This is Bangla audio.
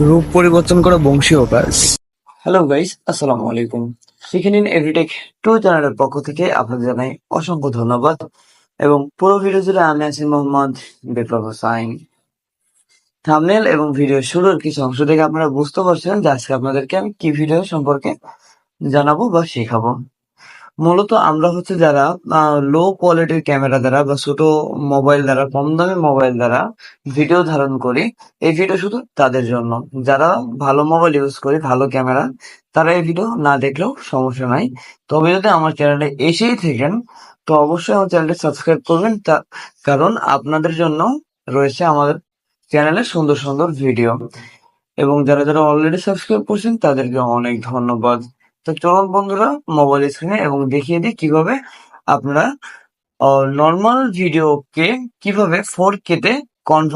রূপ পরিবর্তন করা বংশীয় কাজ। হ্যালো গাইস, আসসালামু আলাইকুম। শিখে নিন এভরিটেক 2 চ্যানেলের পক্ষ থেকে আপনাদের জানাই অসংখ্য ধন্যবাদ এবং পুরো ভিডিও জুড়ে আমি আছি মোহাম্মদ বিপ্লব হোসাইন। থাম্বনেল এবং ভিডিও শুরুর কিছু অংশ থেকে আপনারা বুঝতে পারছেন যে আজকে আপনাদেরকে আমি কি ভিডিও সম্পর্কে জানাবো বা শেখাবো। মূলত আমরা হচ্ছে যারা লো কোয়ালিটির ক্যামেরা দ্বারা বা ছোট মোবাইল দ্বারা, কম দামি মোবাইল দ্বারা ভিডিও ধারণ করি, এই ভিডিও শুধু তাদের জন্য। যারা ভালো মোবাইল ইউজ করি, ভালো ক্যামেরা, তারা এই ভিডিও না দেখলেও সমস্যা নাই। তবে যদি আমার চ্যানেলে এসেই থাকেন তো অবশ্যই আমার চ্যানেলটি সাবস্ক্রাইব করবেন, কারণ আপনাদের জন্য রয়েছে আমাদের চ্যানেলে সুন্দর সুন্দর ভিডিও। এবং যারা যারা অলরেডি সাবস্ক্রাইব করছেন তাদেরকে অনেক ধন্যবাদ। তো চলুন বন্ধুরা, মোবাইল স্ক্রিনে এবং দেখিয়ে দিই কিভাবে আপনারা নর্মাল ভিডিওকে কিভাবে 4K তে কনভার্ট